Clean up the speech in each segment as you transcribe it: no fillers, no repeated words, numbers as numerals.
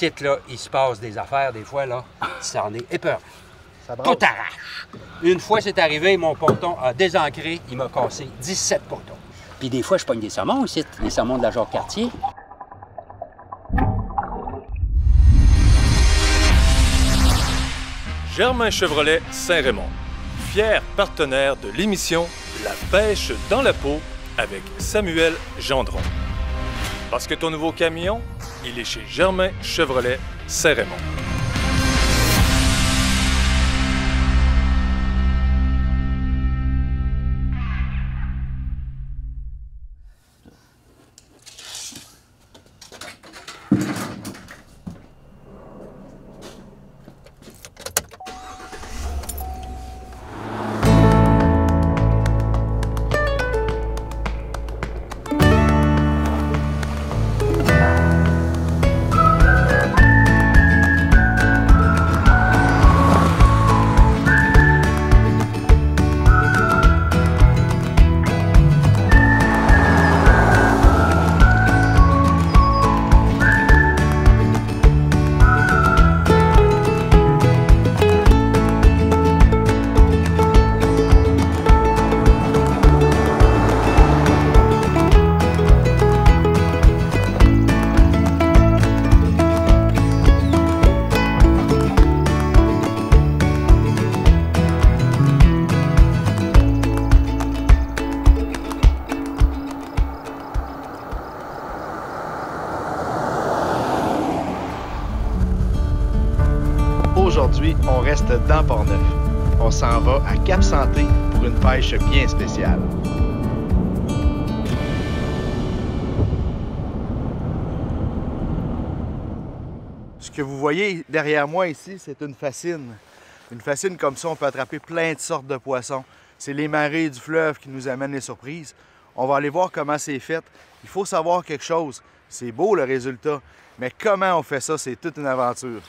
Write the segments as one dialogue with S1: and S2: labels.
S1: ici, là, il se passe des affaires, des fois, là, ça en est épeurant. Tout arrache. Une fois, c'est arrivé, mon ponton a désancré, il m'a cassé 17 pontons. Puis des fois, je pogne des saumons ici, les saumons de la Jacques-Cartier.
S2: Germain Chevrolet Saint-Raymond, fier partenaire de l'émission La pêche dans la peau avec Samuel Gendron. Parce que ton nouveau camion, il est chez Germain Chevrolet Saint-Raymond.
S3: Aujourd'hui, on reste dans Port-Neuf. On s'en va à Cap-Santé pour une pêche bien spéciale. Ce que vous voyez derrière moi ici, c'est une fascine. Une fascine comme ça, on peut attraper plein de sortes de poissons. C'est les marées du fleuve qui nous amènent les surprises. On va aller voir comment c'est fait. Il faut savoir quelque chose. C'est beau le résultat, mais comment on fait ça, c'est toute une aventure.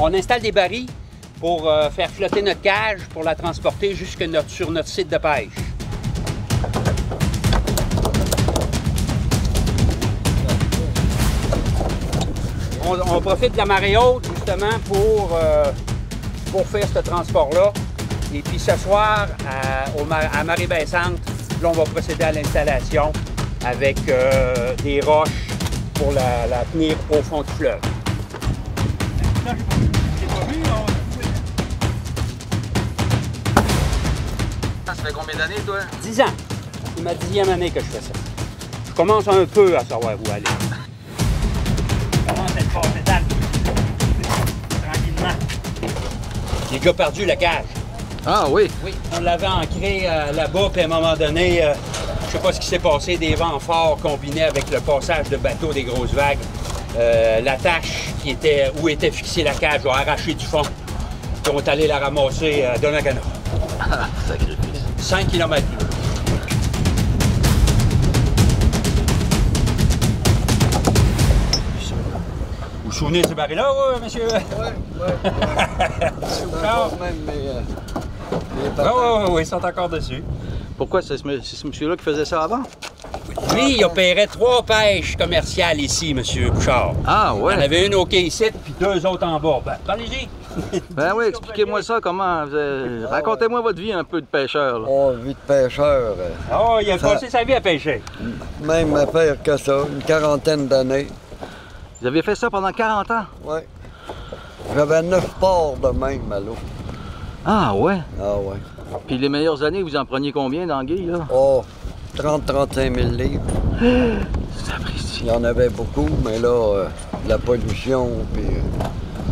S1: On installe des barils pour faire flotter notre cage, pour la transporter jusque sur notre site de pêche. On profite de la marée haute justement pour faire ce transport-là. Et puis ce soir, à marée baissante, là, on va procéder à l'installation avec des roches pour la tenir au fond du fleuve.
S4: Ça fait combien d'années, toi?
S1: 10 ans. C'est ma 10e année que je fais ça. Je commence un peu à savoir où aller. Je commence à être fort pédale. Tranquillement. J'ai déjà perdu la cage.
S4: Ah oui?
S1: Oui. On l'avait ancré là-bas, puis à un moment donné, je sais pas ce qui s'est passé, des vents forts combinés avec le passage de bateaux, des grosses vagues. L'attache où était fixée la cage a arraché du fond. Puis on est allé la ramasser à Donnacona.
S4: Ah, sacrifice.
S1: 5 km. Vous vous souvenez de ce baril-là, monsieur?
S4: Oui.
S1: Oui, ils sont encore dessus.
S4: Pourquoi c'est ce monsieur-là qui faisait ça avant?
S1: Lui, il opérait 3 pêches commerciales ici, monsieur Bouchard.
S4: Ah ouais?
S1: Il y en avait une au quai ici, puis 2 autres en bas. Ben, allez-y.
S4: Ben oui, expliquez-moi ça, comment... Racontez-moi votre vie un peu de pêcheur. Là.
S5: Oh, vie de pêcheur.
S1: Oh, il a passé sa vie à pêcher.
S5: Même affaire que ça, une quarantaine d'années.
S4: Vous avez fait ça pendant 40 ans?
S5: Oui. J'avais 9 ports de même à l'eau.
S4: Ah ouais?
S5: Ah ouais.
S4: Puis les meilleures années, vous en preniez combien d'anguilles, là?
S5: Oh, 30-35 000 livres.
S4: C'est apprécié.
S5: Il y en avait beaucoup, mais là, la pollution, puis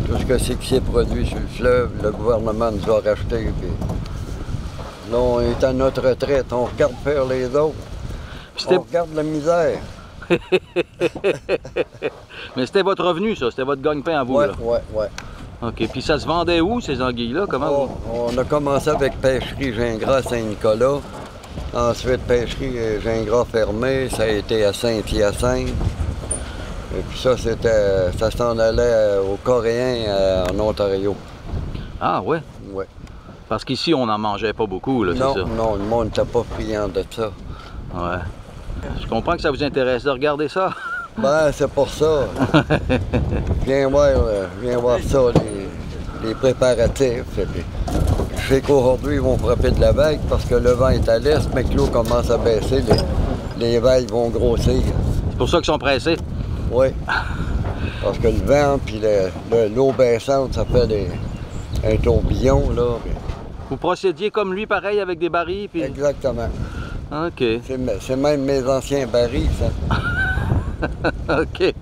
S5: tout ce que c'est qui s'est produit sur le fleuve, le gouvernement nous a racheté. Puis là, on est à notre retraite, on regarde faire les autres. On regarde la misère.
S4: Mais c'était votre revenu, ça? C'était votre gagne-pain à vous,
S5: Ouais,
S4: là?
S5: ouais.
S4: OK. Puis ça se vendait où, ces anguilles-là? Comment vous...
S5: On a commencé avec Pêcherie Gingras à Saint-Nicolas. Ensuite, pêcherie Gingras fermé, ça a été à Saint-Hyacinthe. Et puis ça s'en allait aux Coréens en Ontario.
S4: Ah ouais?
S5: Ouais.
S4: Parce qu'ici, on n'en mangeait pas beaucoup, là, c'est ça?
S5: Non, le monde n'était pas friand de ça.
S4: Ouais. Je comprends que ça vous intéresse de regarder ça.
S5: Ben, c'est pour ça. Viens voir ça, les préparatifs. Et puis, je sais qu'aujourd'hui, ils vont frapper de la vague parce que le vent est à l'est, mais que l'eau commence à baisser, les vagues vont grossir.
S4: C'est pour ça qu'ils sont pressés?
S5: Oui. Parce que le vent puis l'eau baissante, ça fait un tourbillon, là.
S4: Vous procédiez comme lui, pareil, avec des barils? Puis...
S5: Exactement.
S4: OK.
S5: C'est même mes anciens barils, ça.
S4: OK.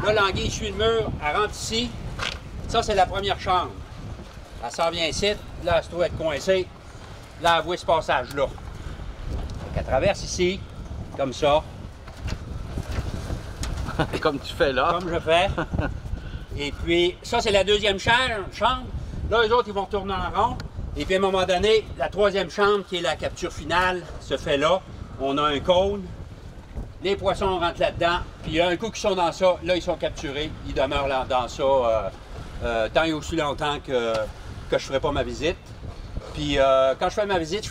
S1: Là, l'anguille suit le mur, elle rentre ici. Ça, c'est la première chambre. Elle s'en vient ici. Là, elle se trouve être coincée. Là, elle voit ce passage-là. Elle traverse ici, comme ça.
S4: Comme tu fais là.
S1: Comme je fais. Et puis, ça, c'est la deuxième chambre. Là, les autres, ils vont retourner en rond. Et puis, à un moment donné, la troisième chambre, qui est la capture finale, se fait là. On a un cône. Les poissons rentrent là-dedans. Puis, un coup qu'ils sont dans ça, là, ils sont capturés. Ils demeurent là, dans ça tant et aussi longtemps que je ne ferai pas ma visite. Puis, quand je fais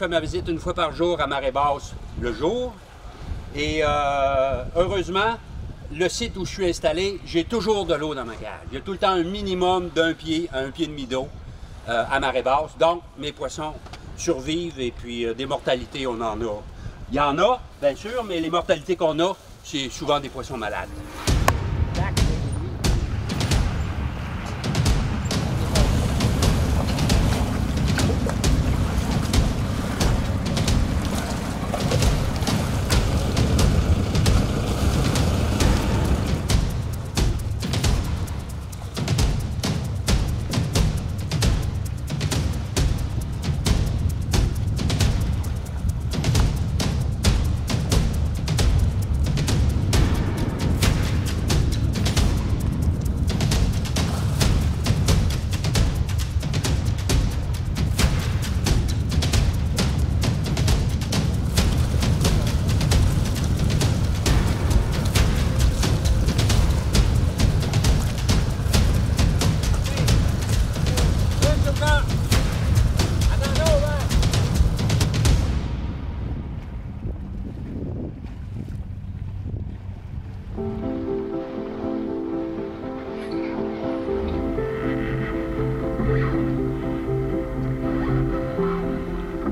S1: ma visite une fois par jour à marée basse le jour. Et heureusement, le site où je suis installé, j'ai toujours de l'eau dans ma cage. Il y a tout le temps un minimum d'un pied à un pied et demi d'eau à marée basse. Donc, mes poissons survivent et puis des mortalités, on en a. Il y en a, bien sûr, mais les mortalités qu'on a, c'est souvent des poissons malades.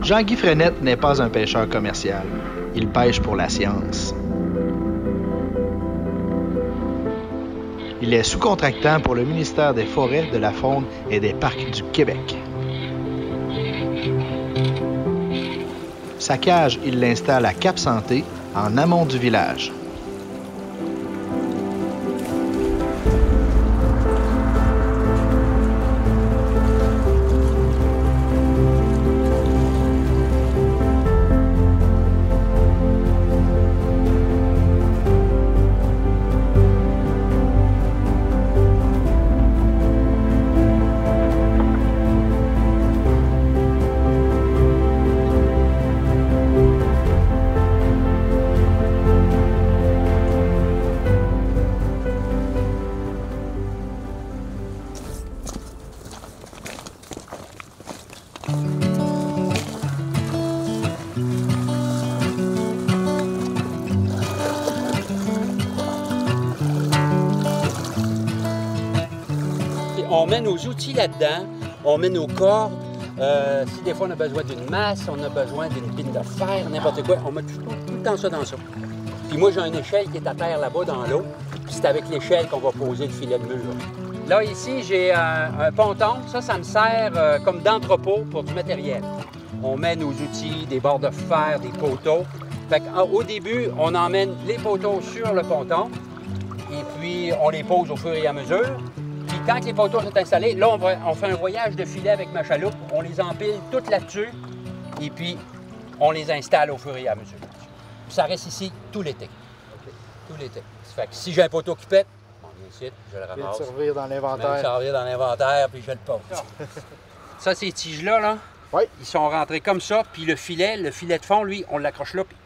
S6: Jean-Guy Frenette n'est pas un pêcheur commercial. Il pêche pour la science. Il est sous-contractant pour le ministère des Forêts, de la Faune et des Parcs du Québec. Sa cage, il l'installe à Cap-Santé, en amont du village.
S1: On met nos outils là-dedans, on met nos cordes. Si des fois on a besoin d'une masse, on a besoin d'une pine de fer, n'importe quoi, on met tout le temps ça dans ça. Puis moi, j'ai une échelle qui est à terre là-bas dans l'eau, puis c'est avec l'échelle qu'on va poser le filet de mur. Là, ici, j'ai un ponton. Ça me sert comme d'entrepôt pour du matériel. On met nos outils, des barres de fer, des poteaux. Fait qu'au début, on emmène les poteaux sur le ponton et puis on les pose au fur et à mesure. Puis quand les poteaux sont installés, là, on fait un voyage de filet avec ma chaloupe. On les empile toutes là-dessus et puis on les installe au fur et à mesure. Puis ça reste ici tout l'été. Okay. Tout l'été. Ça fait que si j'ai un poteau qui pète, on vient ici, je le ramasse.
S6: Il vient de servir dans l'inventaire.
S1: Il vient de servir dans l'inventaire, puis je le pose. Ça, ces tiges-là, là,
S3: Oui.
S1: ils sont rentrés comme ça, puis le filet de fond, lui, on l'accroche là, puis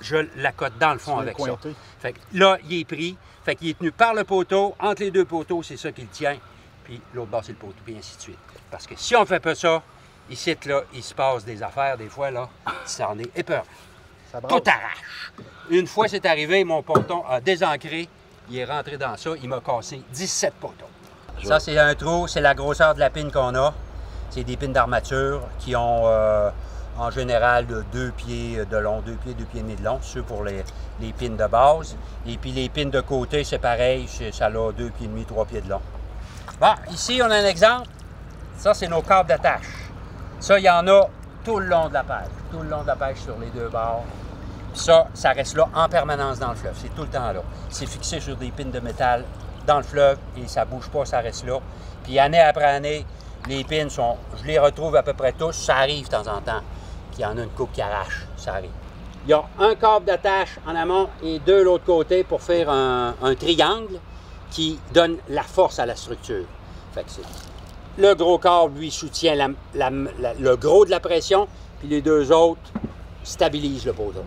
S1: je l'accote dans le fond avec ça. Fait que là, il est pris, fait qu'il est tenu par le poteau, entre les deux poteaux, c'est ça qui le tient, puis l'autre bord, c'est le poteau, puis ainsi de suite. Parce que si on ne fait pas ça, ici, là, il se passe des affaires, des fois, là, ça en est épeurant. Tout arrache. Une fois c'est arrivé, mon ponton a désancré, il est rentré dans ça, il m'a cassé 17 poteaux. Ça, c'est un trou, c'est la grosseur de la pine qu'on a. C'est des pines d'armature qui ont en général 2 pieds de long, 2 pieds, 2 pieds et demi de long, ceux pour les pines de base. Et puis les pines de côté, c'est pareil, ça a 2 pieds et demi, 3 pieds de long. Bon, ici, on a un exemple. Ça, c'est nos câbles d'attache. Ça, il y en a tout le long de la pêche. Tout le long de la pêche sur les deux bords. Puis ça reste là en permanence dans le fleuve. C'est tout le temps là. C'est fixé sur des pines de métal dans le fleuve et ça ne bouge pas, ça reste là. Puis année après année, les pines sont, je les retrouve à peu près tous. Ça arrive de temps en temps qu'il y en a une coupe qui arrache. Ça arrive. Il y a un câble d'attache en amont et 2 de l'autre côté pour faire un triangle qui donne la force à la structure. Fait que le gros câble, lui, soutient le gros de la pression, puis les 2 autres stabilisent le poteau.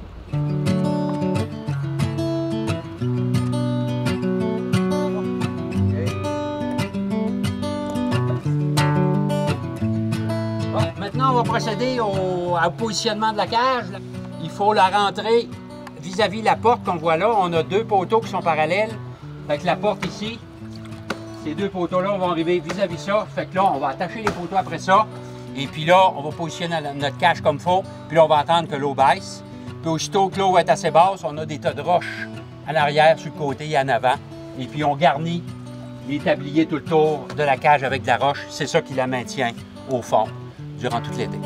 S1: Maintenant, on va procéder au positionnement de la cage. Il faut la rentrer vis-à-vis la porte qu'on voit là. On a 2 poteaux qui sont parallèles. Fait que la porte ici, ces 2 poteaux-là, on va arriver vis-à-vis ça. Fait que là, on va attacher les poteaux après ça. Et puis là, on va positionner notre cage comme il faut. Puis là, on va attendre que l'eau baisse. Puis aussitôt que l'eau va être assez basse, on a des tas de roches en arrière, sur le côté et en avant. Et puis on garnit les tabliers tout le tour de la cage avec de la roche. C'est ça qui la maintient au fond durant toute l'été.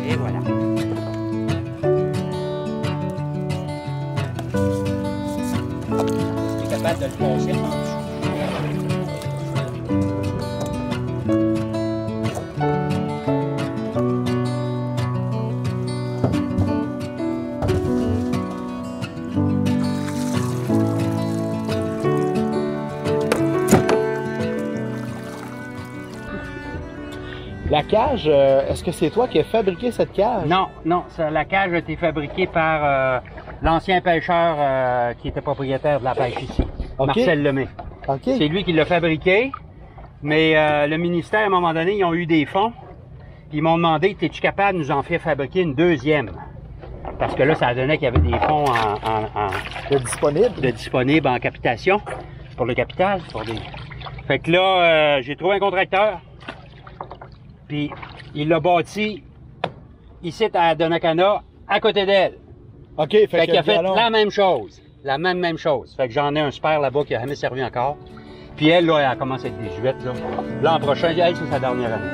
S1: Et voilà. Je suis capable de le passer en dessous.
S6: La cage, est-ce que c'est toi qui as fabriqué cette cage?
S1: Non, non, la cage a été fabriquée par l'ancien pêcheur qui était propriétaire de la pêche ici, Marcel Lemay.
S6: Okay.
S1: C'est lui qui l'a fabriqué, mais le ministère, à un moment donné, ils ont eu des fonds. Ils m'ont demandé, es-tu capable de nous en faire fabriquer une deuxième? Parce que là, ça donnait qu'il y avait des fonds de disponibles en capitation, pour le capital. Fait que là, j'ai trouvé un contracteur. Puis, il l'a bâti ici à Donnacona, à côté d'elle.
S6: OK,
S1: fait qu'il a fait la même chose. La même chose. Fait que j'en ai un super là-bas qui n'a jamais servi encore. Puis elle, là, elle commence à être désuète, là. L'an prochain, elle, c'est sa dernière année.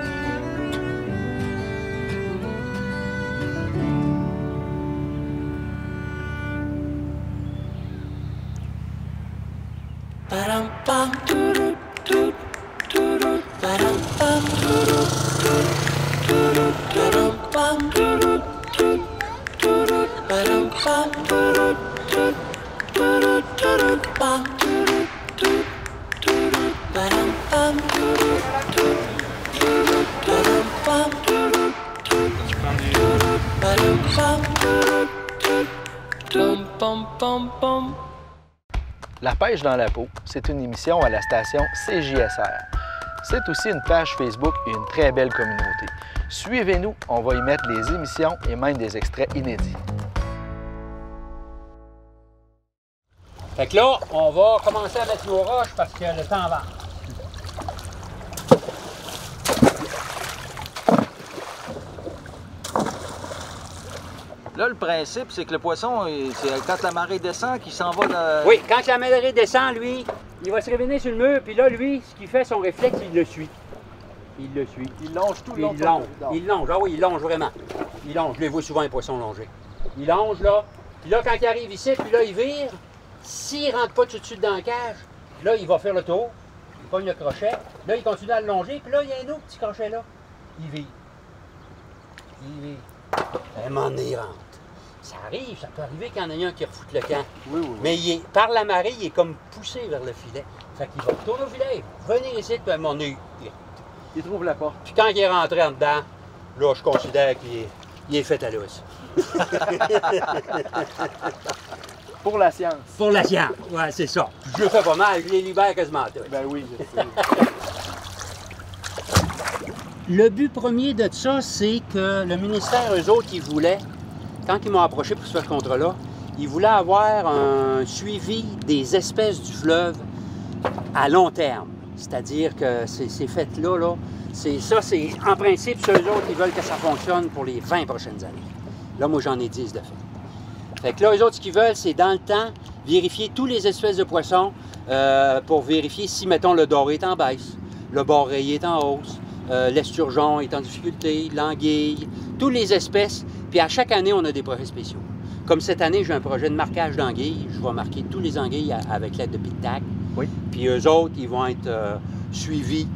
S6: La pêche dans la peau, c'est une émission à la station CJSR. C'est aussi une page Facebook et une très belle communauté. Suivez-nous, on va y mettre les émissions et même des extraits inédits.
S1: Fait que là, on va commencer à mettre nos roches parce que le temps avance.
S4: Là, le principe, c'est que le poisson, c'est quand la marée descend, qu'il s'en va de...
S1: Oui, quand la marée descend, lui, il va se réveiller sur le mur, puis là, lui, ce qu'il fait, son réflexe, il le suit. Il le suit.
S3: Il longe tout le long.
S1: Il longe, ah oui, il longe vraiment. Il longe, je les vois souvent, les poissons longés. Il longe, là, Puis là, quand il arrive ici, puis là, il vire. S'il ne rentre pas tout de suite dans la cage, là, il va faire le tour. Il pogne le crochet. Là, il continue à le longer. Puis là, il y a un autre petit crochet là. Il vire. Il vire. À un moment donné, il rentre. Ça arrive, ça peut arriver qu'il y en ait un qui refoute le camp.
S3: Oui, oui, oui.
S1: Mais par la marée, il est comme poussé vers le filet. Fait qu'il va retourner au filet. Venir ici, puis à un moment donné,
S6: Il trouve la porte.
S1: puis quand il est rentré en dedans, là, je considère qu'il est fait à l'os.
S6: Pour la science.
S1: Pour la science, ouais, c'est ça. Je le fais pas mal, je les libère quasiment tous.
S6: Ben oui, je sais.
S1: Le but premier de ça, c'est que le ministère, eux autres, ils voulaient, quand ils m'ont approché pour ce contrat-là, ils voulaient avoir un suivi des espèces du fleuve à long terme. C'est-à-dire que ces fêtes-là, là, c'est en principe, ceux autres, ils veulent que ça fonctionne pour les 20 prochaines années. Là, moi, j'en ai 10 de fait. Fait que là, eux autres, ce qu'ils veulent, c'est dans le temps, vérifier toutes les espèces de poissons pour vérifier si, mettons, le doré est en baisse, le bord rayé est en hausse, l'esturgeon est en difficulté, l'anguille, toutes les espèces. Puis à chaque année, on a des projets spéciaux. Comme cette année, j'ai un projet de marquage d'anguilles. Je vais marquer tous les anguilles avec l'aide de Pit-Tac.
S6: Oui.
S1: Puis eux autres, ils vont être suivis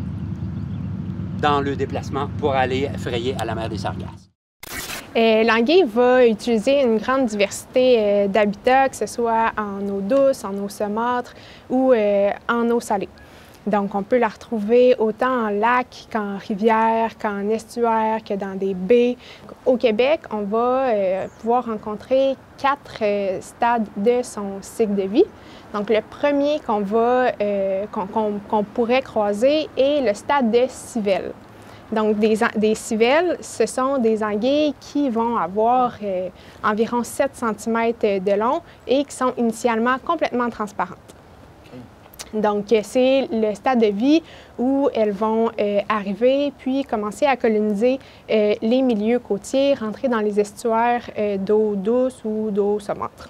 S1: dans le déplacement pour aller frayer à la mer des Sargasses.
S7: L'anguille va utiliser une grande diversité d'habitats, que ce soit en eau douce, en eau saumâtre ou en eau salée. Donc, on peut la retrouver autant en lac qu'en rivière, qu'en estuaire, que dans des baies. Au Québec, on va pouvoir rencontrer 4 stades de son cycle de vie. Donc, le premier qu'on pourrait croiser est le stade de civelle. Donc, des civelles, ce sont des anguilles qui vont avoir environ 7 cm de long et qui sont initialement complètement transparentes. Donc, c'est le stade de vie où elles vont arriver puis commencer à coloniser les milieux côtiers, rentrer dans les estuaires d'eau douce ou d'eau saumâtre.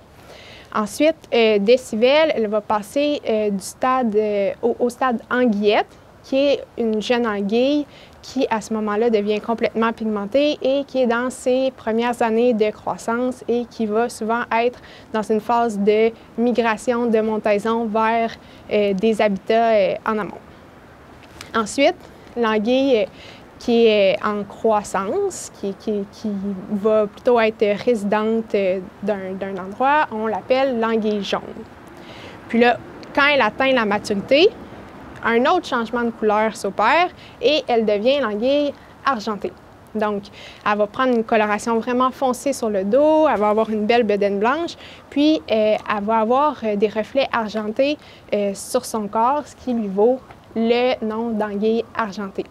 S7: Ensuite, des civelles, elle va passer du stade au stade anguillette, qui est une jeune anguille qui, à ce moment-là, devient complètement pigmentée et qui est dans ses premières années de croissance et qui va souvent être dans une phase de migration, de montaison vers des habitats en amont. Ensuite, l'anguille qui est en croissance, qui va plutôt être résidente d'un endroit, on l'appelle l'anguille jaune. Puis là, quand elle atteint la maturité, un autre changement de couleur s'opère et elle devient l'anguille argentée. Donc, elle va prendre une coloration vraiment foncée sur le dos, elle va avoir une belle bedaine blanche, puis elle va avoir des reflets argentés sur son corps, ce qui lui vaut le nom d'anguille argentée.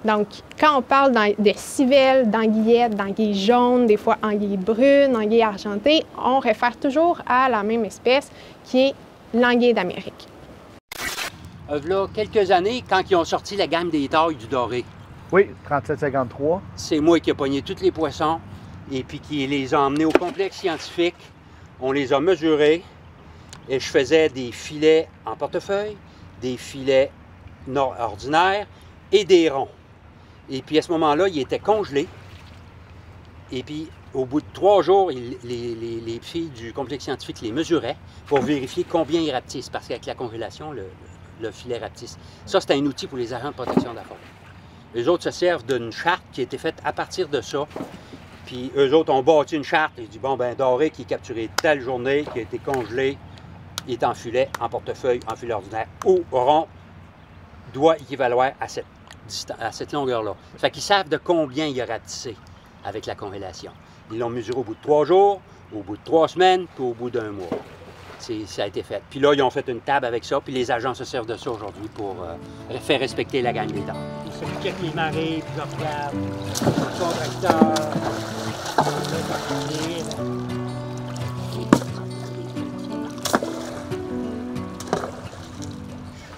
S7: Donc, quand on parle de civelles, d'anguillettes, d'anguilles jaunes, des fois anguilles brunes, anguilles argentées, on réfère toujours à la même espèce qui est l'anguille d'Amérique.
S1: Là, quelques années, quand ils ont sorti la gamme des tailles du doré,
S3: Oui, 37,53.
S1: c'est moi qui ai pogné tous les poissons et puis qui les a emmenés au complexe scientifique. On les a mesurés et je faisais des filets en portefeuille, des filets ordinaires et des ronds. Et puis à ce moment-là, ils étaient congelés. Et puis au bout de 3 jours, les filles du complexe scientifique les mesuraient pour vérifier combien ils rapetissent, parce qu'avec la congélation, le filet rapetisse. Ça, c'est un outil pour les agents de protection de la faune. Les autres se servent d'une charte qui a été faite à partir de ça. Puis eux autres ont bâti une charte. Ils disent, bon, ben doré qui est capturé telle journée, qui a été congelé, il est en filet, en portefeuille, en filet ordinaire ou rond, doit équivaloir à cette longueur-là. Fait qu'ils savent de combien il a rapetissé avec la congélation. Ils l'ont mesuré au bout de 3 jours, au bout de 3 semaines, puis au bout d'1 mois. Ça a été fait. Puis là, ils ont fait une table avec ça, puis les agents se servent de ça aujourd'hui pour faire respecter la gamme des temps. Ils checkent les marées, puis ils regardent le contracteur.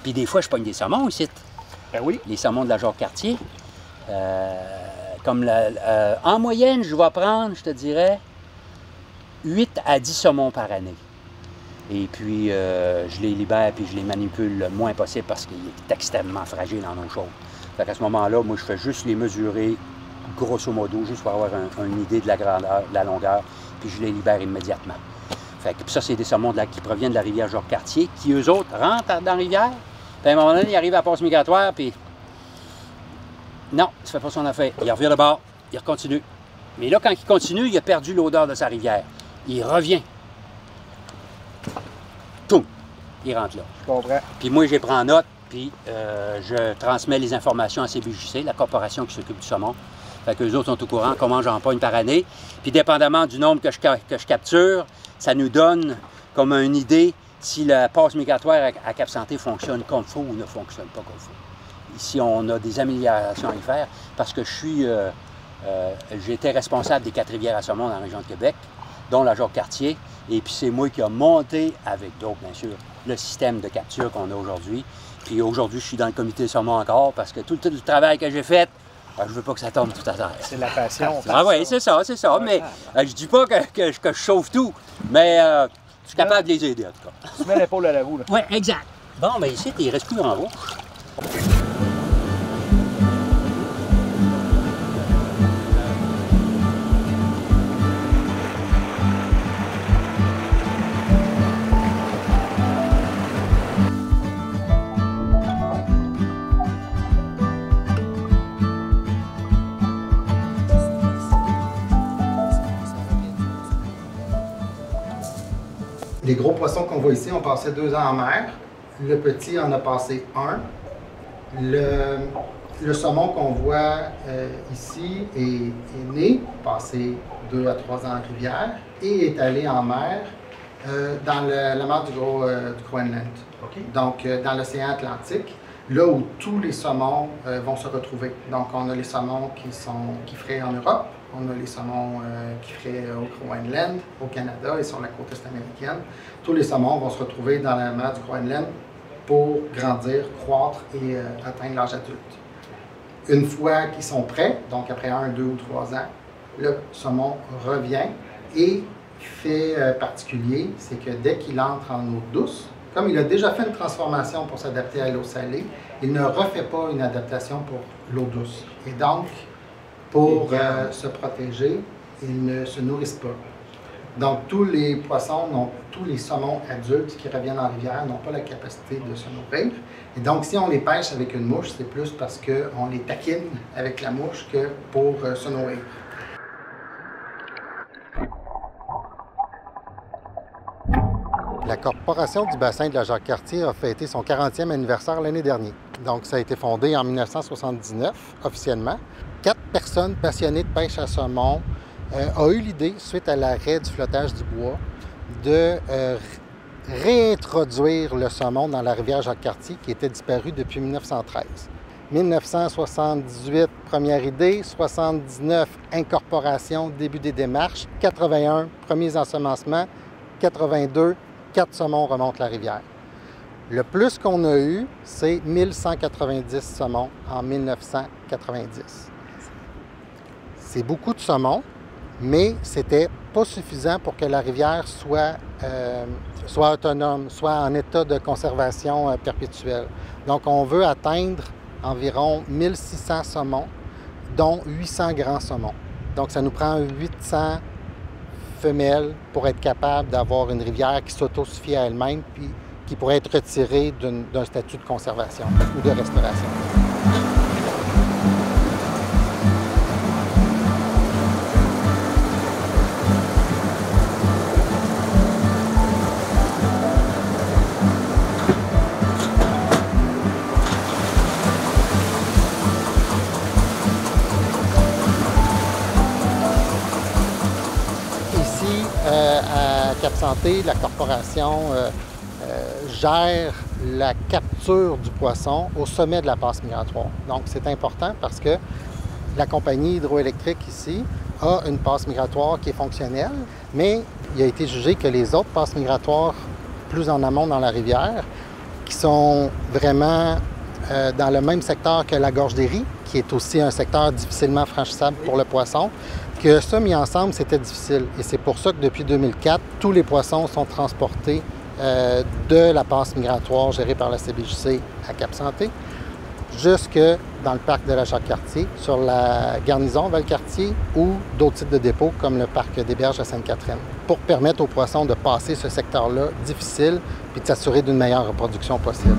S1: Puis des fois, je pogne des saumons ici.
S3: Ben oui.
S1: Les saumons de la Jacques-Cartier. En moyenne, je vais prendre, je te dirais, 8 à 10 saumons par année. Et puis, je les libère puis je les manipule le moins possible parce qu'il est extrêmement fragile en eau chaude. Fait qu'à ce moment-là, moi, je fais juste les mesurer grosso modo, juste pour avoir une idée de la grandeur, de la longueur, puis je les libère immédiatement. Fait que, puis ça, c'est des saumons qui proviennent de la rivière Jacques-Cartier, qui, eux autres, rentrent dans la rivière, puis à un moment donné, ils arrivent à la passe migratoire, puis non, ça fait pas son affaire. Il revient de bord, il continue. Mais là, quand il continue, il a perdu l'odeur de sa rivière. Il revient. Toum! Il rentre là.
S3: Je comprends.
S1: Puis moi, je les prends en note, puis je transmets les informations à CBJC, la corporation qui s'occupe du saumon. Fait qu'eux autres sont au courant comment j'en pogne par année. Puis dépendamment du nombre que je capture, ça nous donne comme une idée si la passe migratoire à Cap-Santé fonctionne comme il faut ou ne fonctionne pas comme il faut. Ici, on a des améliorations à y faire parce que j'étais responsable des 4 rivières à saumon dans la région de Québec, dont la Jacques-Cartier. Et puis c'est moi qui ai monté, avec d'autres bien sûr, le système de capture qu'on a aujourd'hui. Puis aujourd'hui, je suis dans le comité de saumon encore parce que tout le travail que j'ai fait, je ne veux pas que ça tombe tout à terre.
S3: C'est la passion.
S1: Ah oui, c'est ça, c'est ça. Mais je dis pas que je chauffe tout, mais je suis capable de les aider en tout cas.
S3: Tu mets l'épaule à la roue, là.
S1: Oui, exact. Bon, mais ici, il ne reste plus grand haut.
S8: Les gros poissons qu'on voit ici ont passé 2 ans en mer. Le petit en a passé 1. Le saumon qu'on voit ici est né, passé 2 à 3 ans en rivière et est allé en mer dans la mer du Groenland. Okay. Donc, dans l'océan Atlantique, là où tous les saumons vont se retrouver. Donc, on a les saumons qui feraient en Europe. On a les saumons qui feraient au Groenland, au Canada et sur la côte est américaine. Tous les saumons vont se retrouver dans la mer du Groenland pour grandir, croître et atteindre l'âge adulte. Une fois qu'ils sont prêts, donc après 1, 2 ou 3 ans, le saumon revient et fait particulier, c'est que dès qu'il entre en eau douce, comme il a déjà fait une transformation pour s'adapter à l'eau salée, il ne refait pas une adaptation pour l'eau douce. Et donc, pour se protéger, ils ne se nourrissent pas. Donc, tous les poissons, tous les saumons adultes qui reviennent en rivière n'ont pas la capacité de se nourrir. Et donc, si on les pêche avec une mouche, c'est plus parce qu'on les taquine avec la mouche que pour se nourrir.
S9: La Corporation du bassin de la Jacques-Cartier a fêté son 40e anniversaire l'année dernière. Donc, ça a été fondé en 1979, officiellement. 4 personnes passionnées de pêche à saumon ont eu l'idée, suite à l'arrêt du flottage du bois, de réintroduire le saumon dans la rivière Jacques-Cartier qui était disparue depuis 1913. 1978, première idée, 79, incorporation, début des démarches, 81, premiers ensemencements, 82, 4 saumons remontent la rivière. Le plus qu'on a eu, c'est 1190 saumons en 1990. C'est beaucoup de saumons, mais c'était pas suffisant pour que la rivière soit autonome, soit en état de conservation perpétuelle. Donc, on veut atteindre environ 1600 saumons, dont 800 grands saumons. Donc, ça nous prend 800 femelles pour être capable d'avoir une rivière qui s'autosuffit à elle-même puis qui pourrait être retirée d'un statut de conservation ou de restauration. À Cap-Santé, la corporation gère la capture du poisson au sommet de la passe migratoire. Donc, c'est important parce que la compagnie hydroélectrique ici a une passe migratoire qui est fonctionnelle, mais il a été jugé que les autres passes migratoires plus en amont dans la rivière, qui sont vraiment dans le même secteur que la gorge des Ries, qui est aussi un secteur difficilement franchissable pour le poisson, que ça, mis ensemble, c'était difficile. Et c'est pour ça que depuis 2004, tous les poissons sont transportés de la passe migratoire gérée par la CBJC à Cap-Santé jusque dans le parc de la Jacques-Cartier, sur la garnison Valcartier ou d'autres types de dépôts comme le parc des Berges à Sainte-Catherine, pour permettre aux poissons de passer ce secteur-là difficile puis de s'assurer d'une meilleure reproduction possible.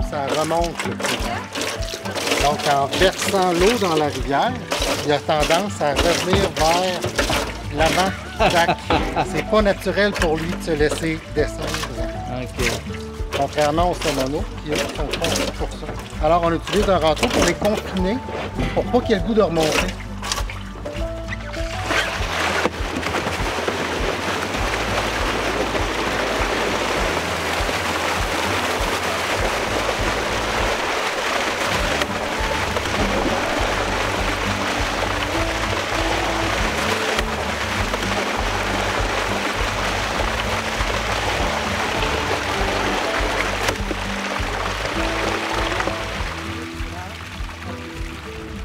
S9: Ça remonte le courant. Donc, en versant l'eau dans la rivière, il a tendance à revenir vers l'avant du lac. C'est pas naturel pour lui de se laisser descendre.
S6: OK.
S9: Contrairement aux saumonos, qui eux sont conçus pour ça. Alors, on utilise un râteau pour les confiner, pour pas qu'il y ait le goût de remonter.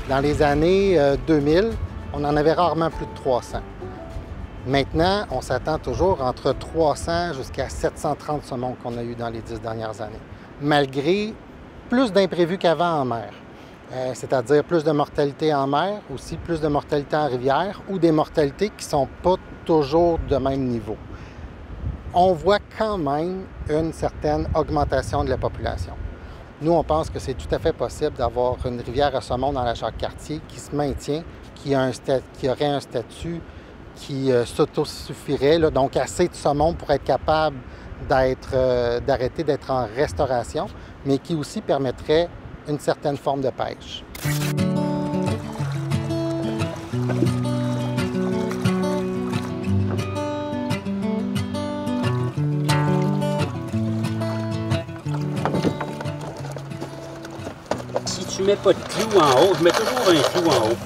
S9: Dans les années 2000, on en avait rarement plus de 300. Maintenant, on s'attend toujours entre 300 jusqu'à 730 saumons qu'on a eu dans les 10 dernières années, malgré plus d'imprévus qu'avant en mer. C'est-à-dire plus de mortalité en mer, aussi plus de mortalité en rivière ou des mortalités qui ne sont pas toujours de même niveau. On voit quand même une certaine augmentation de la population. Nous, on pense que c'est tout à fait possible d'avoir une rivière à saumon dans la Jacques-Cartier qui se maintient, qui aurait un statut qui s'autosuffirait, donc assez de saumon pour être capable d'arrêter d'être en restauration, mais qui aussi permettrait une certaine forme de pêche.
S1: Si tu mets pas de clou en haut, je mets toujours un clou en haut.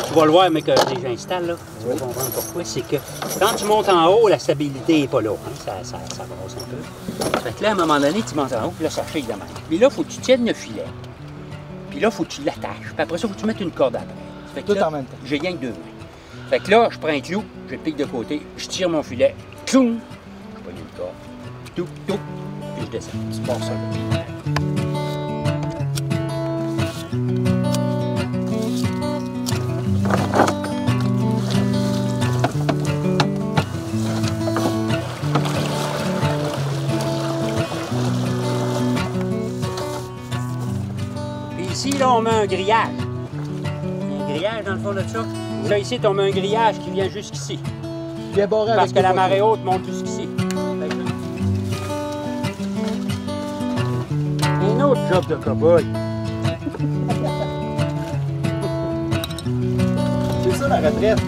S1: Tu vas le voir, mais que j'installe, là, tu vas comprendre pourquoi. C'est que quand tu montes en haut, la stabilité n'est pas là. Hein? Ça brasse un peu. Fait que là, à un moment donné, tu montes en haut, puis là, ça shake de même. Puis là, il faut que tu tiennes le filet. Puis là, il faut que tu l'attaches. Puis après ça, il faut que tu mettes une corde après. Fait que
S6: tout
S1: là,
S6: en même temps.
S1: j'ai rien que 2 mains. Fait que là, je prends un clou, je le pique de côté, je tire mon filet, cloum, je pogne une corde, tout, puis je descends.
S6: Tu pars ça.
S1: Ici, là, on met un grillage. Un grillage dans le fond de ça. Là, ici, on met un grillage qui vient jusqu'ici.
S6: Bien barré avec
S1: parce que la marée haute monte jusqu'ici. Un autre job de cow-boy.
S6: C'est ça la retraite.